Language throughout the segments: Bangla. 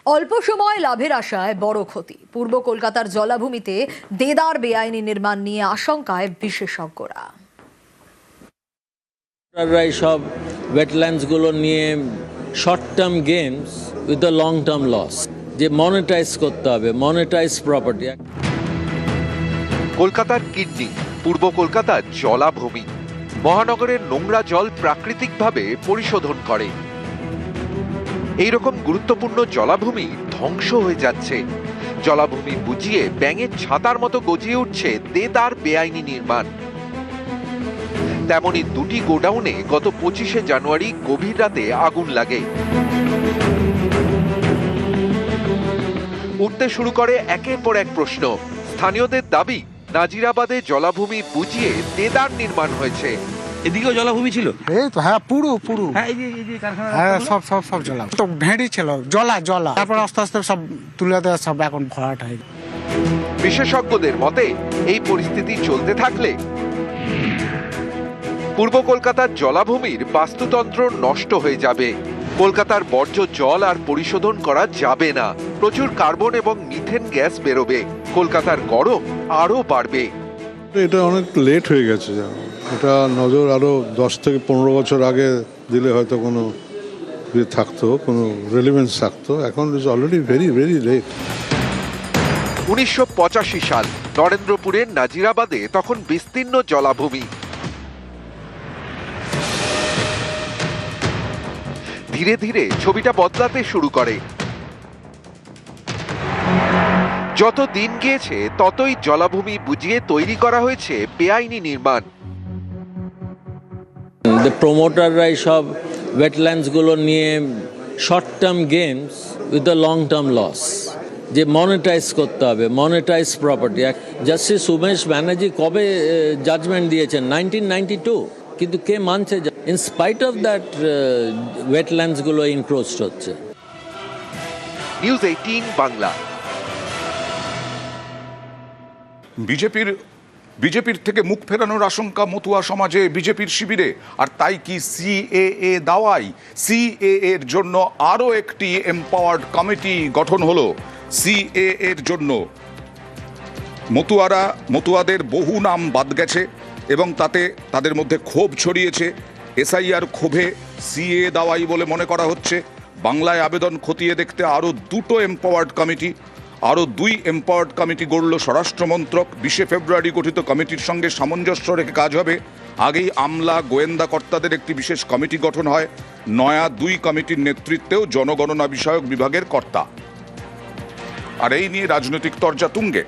অল্প সময় লাভের আশায় বড় ক্ষতি। পূর্ব কলকাতার জলাভূমিতে দেদার বেআইনি নির্মাণ নিয়ে আশঙ্কায় বিশেষজ্ঞরা। সব ওয়েটল্যান্ডস গুলো নিয়ে short term games with a long term loss, যে মনিটাইজ করতে হবে, মনিটাইজ প্রপার্টি। কলকাতার কিডনি, পূর্ব কলকাতার জলাভূমি মহানগরের নোংরা জল প্রাকৃতিকভাবে পরিশোধন করে। এইরকম গুরুত্বপূর্ণ জলাভূমি ধ্বংস হয়ে যাচ্ছে। জলাভূমি বুঝিয়ে ব্যাঙের ছাতার মতো গজিয়ে উঠছে দেদার বেআইনি নির্মাণ। তেমনি দুটি গোডাউনে গত 25শে জানুয়ারি গভীর রাতে আগুন লাগে। উঠতে শুরু করে একের পর এক প্রশ্ন। স্থানীয়দের দাবি, নাজিরাবাদে জলাভূমি বুঝিয়ে দেদার নির্মাণ হয়েছে। এদিকেও জলাভূমি ছিল? এই তো হ্যাঁ, পুরো হ্যাঁ, এই যে কারখানা, হ্যাঁ, সব জলা তো ভেড়ি ছিল, জলা তারপর আস্তে আস্তে সব তুলে দেওয়া, সব এখন ভরাট হয়ে গেছে। বিশেষজ্ঞদের মতে এই পরিস্থিতি চলতে থাকলে পূর্ব কলকাতার জলাভূমির বাস্তুতন্ত্র নষ্ট হয়ে যাবে। কলকাতার বর্জ্য জল আর পরিশোধন করা যাবে না। প্রচুর কার্বন এবং মিথেন গ্যাস বেরোবে। কলকাতার গরম আরো বাড়বে। এটা অনেক লেট হয়ে গেছে। এটা নজর আরো 10 থেকে 15 বছর আগে দিলে হয়তো কোনো থাকতো, কোনো রেলিভেন্স থাকতো। এখন is already very very late. 1985 সাল, নরেন্দ্রপুরের নাজিরাবাদে তখন বিস্তীর্ণ জলাভূমি। ধীরে ধীরে ছবিটা বদলাতে শুরু করে। যত দিন গিয়েছে ততই জলাভূমি বুঝিয়ে তৈরি করা হয়েছে বেআইনি নির্মাণ। প্রমোটাররাই সব ওয়েটল্যান্ডস গুলো নিয়ে short term games with a long term loss, যে মনিটাইজ করতে হবে, monetize property. Justice Umesh Banerjee কবে জাজমেন্ট দিয়েছেন? 1992। কিন্তু কে মানছে? In spite of that wetlands গুলো ইনক্রোচড হচ্ছে। নিউজ 18 বাংলা। বিজেপির থেকে মুখ ফেরানোর আশঙ্কা মতুয়া সমাজে, বিজেপির শিবিরে। আর তাই কি সিএএ দাওয়াই? সিএএ এর জন্য আরও একটি এম্পাওয়ার্ড কমিটি গঠন হলো। সিএএ এর জন্য মতুয়াদের বহু নাম বাদ গেছে এবং তাতে তাদের মধ্যে ক্ষোভ ছড়িয়েছে। এসআইআর ক্ষোভে সিএএ দাওয়াই বলে মনে করা হচ্ছে। বাংলায় আবেদন খতিয়ে দেখতে আরও 2টো এম্পাওয়ার্ড কমিটি, আরও 2 এম্পাওয়ার্ড কমিটি গড়ল স্বরাষ্ট্রমন্ত্রক। 20শে ফেব্রুয়ারি গঠিত কমিটির সঙ্গে সামঞ্জস্য রেখে কাজ হবে। আগেই আমলা গোয়েন্দা কর্তাদের একটি বিশেষ কমিটি গঠন হয়। নয়া 2 কমিটির নেতৃত্বেও জনগণনা বিষয়ক বিভাগের কর্তা। আর এই নিয়ে রাজনৈতিক তরজা তুঙ্গে।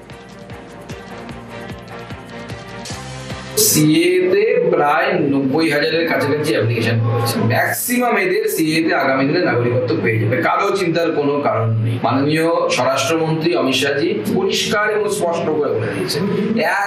সিএতে প্রায় 90,000-এর কাছাকাছি অ্যাপ্লিকেশন করেছে। ম্যাক্সিমাম এদের সিএতে আগামী দিনে নাগরিকত্ব পেয়ে যাবে। কারো চিন্তার কোনো কারণ নেই। মাননীয় স্বরাষ্ট্রমন্ত্রী অমিত শাহজি পরিষ্কার এবং স্পষ্ট করে বলে দিয়েছেন,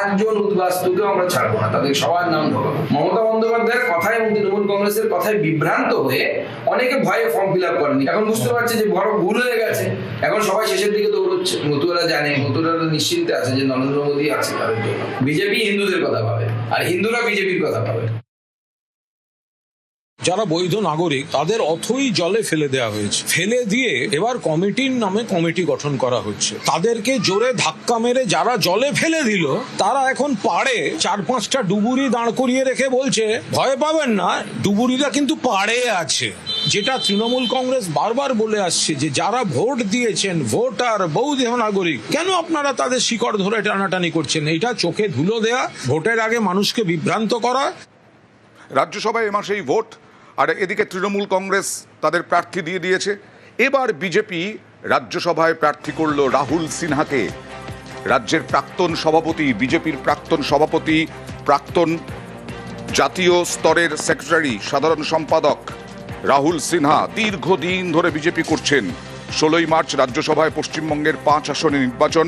একজন উদ্বাস্তুকে আমরা ছাড়বো না, তাদের সবার নাম ঢোকাবো। মমতা বন্দ্যোপাধ্যায়ের কথায় এবং তৃণমূল কংগ্রেসের কথায় বিভ্রান্ত হয়ে অনেকে ভয়ে ফর্ম ফিল আপ করেনি। এখন বুঝতে পারছে যে বড় ভুল হয়ে গেছে। এখন সবাই শেষের দিকে দৌড়চ্ছে। মতুয়ারা জানে, মতুয়ারা নিশ্চিন্তে আছে যে নরেন্দ্র মোদী আছে তাদের জন্য। বিজেপি হিন্দুদের কথা ভাবে আর হিন্দুরা বিজেপির কথা ভাবে। যারা বৈধ নাগরিক তাদের অথই জলে ফেলে দেওয়া হয়েছে। ফেলে দিয়ে এবার কমিটির নামে কমিটি গঠন করা হচ্ছে। তাদেরকে জোরে ধাক্কা মেরে যারা জলে ফেলে দিল, তারা এখন পাড়ে 4-5টা ডুবুরি দাঁড় করিয়ে রেখে বলছে ভয় পাবেন না, ডুবুরিরা কিন্তু পাড়ে আছে। যেটা তৃণমূল কংগ্রেস বারবার বলে আসছে যে যারা ভোট দিয়েছেন, ভোটার, বৈধ নাগরিক, কেন আপনারা তাদের শিকড় ধরে টানাটানি করছেন? এটা চোখে ধুলো দেয়া, ভোটের আগে মানুষকে বিভ্রান্ত করা। রাজ্যসভায় এ মাসেই ভোট, আর এদিকে তৃণমূল কংগ্রেস তাদের প্রার্থী দিয়ে দিয়েছে। এবার বিজেপি রাজ্যসভায় প্রার্থী করল রাহুল সিনহাকে। রাজ্যের প্রাক্তন সভাপতি, বিজেপির প্রাক্তন সভাপতি, প্রাক্তন জাতীয় স্তরের সেক্রেটারি, সাধারণ সম্পাদক রাহুল সিনহা দীর্ঘদিন ধরে বিজেপি করছেন। 16ই মার্চ রাজ্যসভায় পশ্চিমবঙ্গের 5 আসনে নির্বাচন।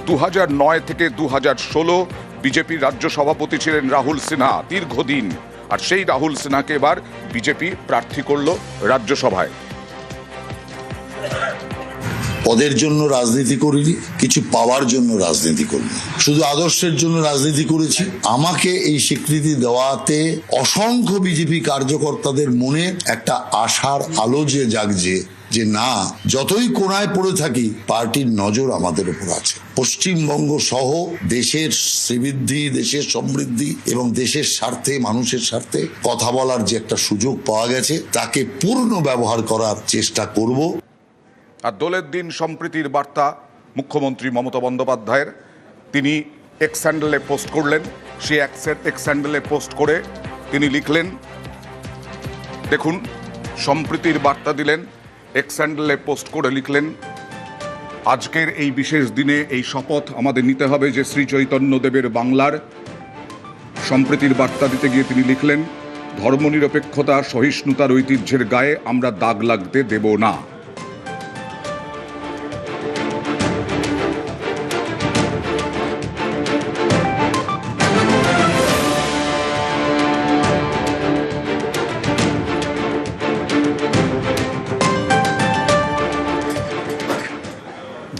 2009 থেকে 2016 বিজেপির রাজ্য সভাপতি ছিলেন রাহুল সিনহা দীর্ঘদিন। আর সেই রাহুল সিনহাকে এবার বিজেপি প্রার্থী করল রাজ্যসভায়। পদের জন্য রাজনীতি করিনি, কিছু পাওয়ার জন্য রাজনীতি করিনি, শুধু আদর্শের জন্য রাজনীতি করেছি। আমাকে এই স্বীকৃতি দেওয়াতে অসংখ্য বিজেপি কার্যকর্তাদের মনে একটা আশার আলো যে জাগছে, যে না, যতই কোণায় পড়ে থাকি পার্টির নজর আমাদের উপর আছে। পশ্চিমবঙ্গ সহ দেশের শ্রীবৃদ্ধি, দেশের সমৃদ্ধি এবং দেশের স্বার্থে, মানুষের স্বার্থে কথা বলার যে একটা সুযোগ পাওয়া গেছে তাকে পূর্ণ ব্যবহার করার চেষ্টা করব। আর দোলের দিন সম্প্রীতির বার্তা মুখ্যমন্ত্রী মমতা বন্দ্যোপাধ্যায়ের, তিনি এক্স হ্যান্ডেলে পোস্ট করলেন। সেই এক্স হ্যান্ডেলে পোস্ট করে তিনি লিখলেন, দেখুন সম্প্রীতির বার্তা দিলেন, এক্স হ্যান্ডেলে পোস্ট করে লিখলেন, আজকের এই বিশেষ দিনে এই শপথ আমাদের নিতে হবে যে শ্রী চৈতন্যদেবের বাংলার। সম্প্রীতির বার্তা দিতে গিয়ে তিনি লিখলেন, ধর্মনিরপেক্ষতা সহিষ্ণুতার ঐতিহ্যের গায়ে আমরা দাগ লাগতে দেব না।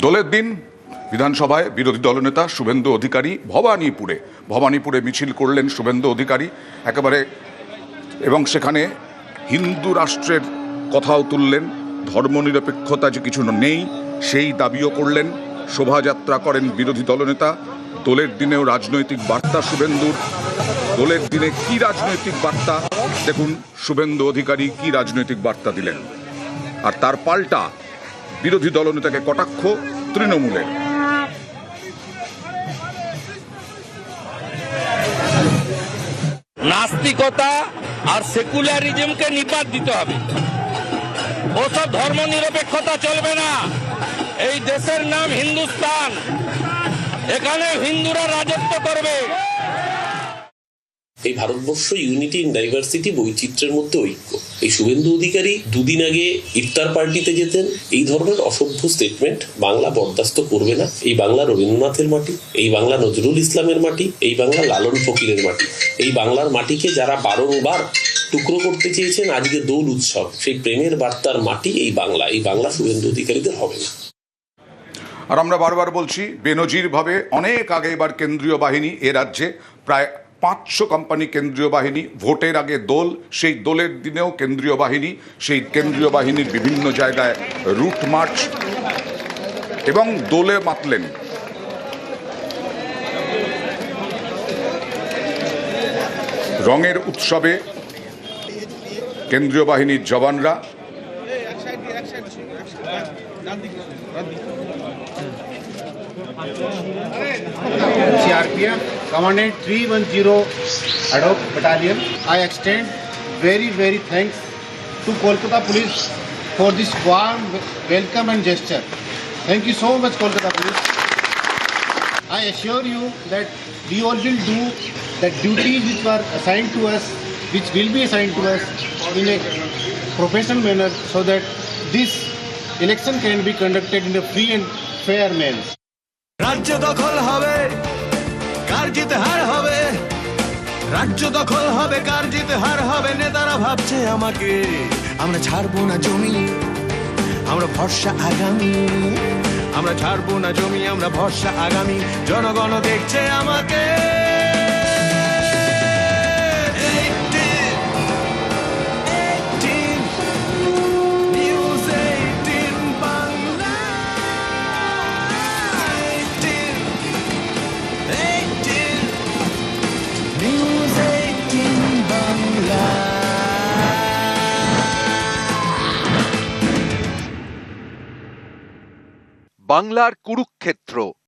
দোলের দিন বিধানসভায় বিরোধী দলনেতা শুভেন্দু অধিকারী ভবানীপুরে মিছিল করলেন শুভেন্দু অধিকারী একেবারে, এবং সেখানে হিন্দু রাষ্ট্রের কথাও তুললেন, ধর্মনিরপেক্ষতা যে কিছু নেই সেই দাবিও করলেন। শোভাযাত্রা করেন বিরোধী দলনেতা। দোলের দিনেও রাজনৈতিক বার্তা শুভেন্দুর। দোলের দিনে কি রাজনৈতিক বার্তা, দেখুন শুভেন্দু অধিকারী কি রাজনৈতিক বার্তা দিলেন। আর তার পাল্টা বিরোধী দলনেতাকে কটাক্ষ তৃণমূলের। নাস্তিকতা আর সেকুলারিজমকে নিপাত দিতে হবে। ওসব ধর্ম নিরপেক্ষতা চলবে না। এই দেশের নাম হিন্দুস্তান, এখানে হিন্দুরা রাজত্ব করবে। এই ভারতবর্ষ ইউনিটি ইন ডাইভার্সিটি, বৈচিত্র্যের মধ্যে ঐক্য। এই শুভেন্দু অধিকারী দুদিন আগে ইফতার পার্টিতে যেতেন। এই ধরনের অসভ্য স্টেটমেন্ট বাংলা বরদাস্ত করবে না। এই বাংলা রবীন্দ্রনাথের মাটি, এই বাংলা নজরুল ইসলামের মাটি, এই বাংলা লালন ফকিরের মাটি। এই বাংলার মাটিকে যারা বারংবার টুকরো করতে চেয়েছেন, আজকে দোল উৎসব, সেই প্রেমের বার্তার মাটি এই বাংলা। এই বাংলা শুভেন্দু অধিকারীদের হবে না। আর আমরা বারবার বলছি, বেনজিরভাবে অনেক আগে এবার কেন্দ্রীয় বাহিনী এ রাজ্যে প্রায় 500 কোম্পানি কেন্দ্রীয় বাহিনী, ভোটের আগে দোল, সেই দোলের দিনেও কেন্দ্রীয় বাহিনী, সেই কেন্দ্রীয় বাহিনীর বিভিন্ন জায়গায় রুট মার্চ এবং দোলে মাতলেন। রঙের উৎসবে কেন্দ্রীয় বাহিনীর জওয়ানরা। CRPF Commandant 310 Adop Battalion, I extend very thanks to Kolkata Police for this warm welcome and gesture. Thank you so much, Kolkata Police. I assure you that we all will do the duties which were assigned to us, which will be assigned to us in a professional manner, so that this election can be conducted in a free and fair manner. রাজ্য দখল হবে, কার জিতে হার হবে। রাজ্য দখল হবে, কার জিতে হার হবে। নেতারা ভাবছে আমাকে, আমরা ছাড়বো না জমি, আমরা ভরসা আগামী। আমরা ছাড়বো না জমি, আমরা ভরসা আগামী। জনগণ দেখছে আমাকে। বাংলার কুরুক্ষেত্র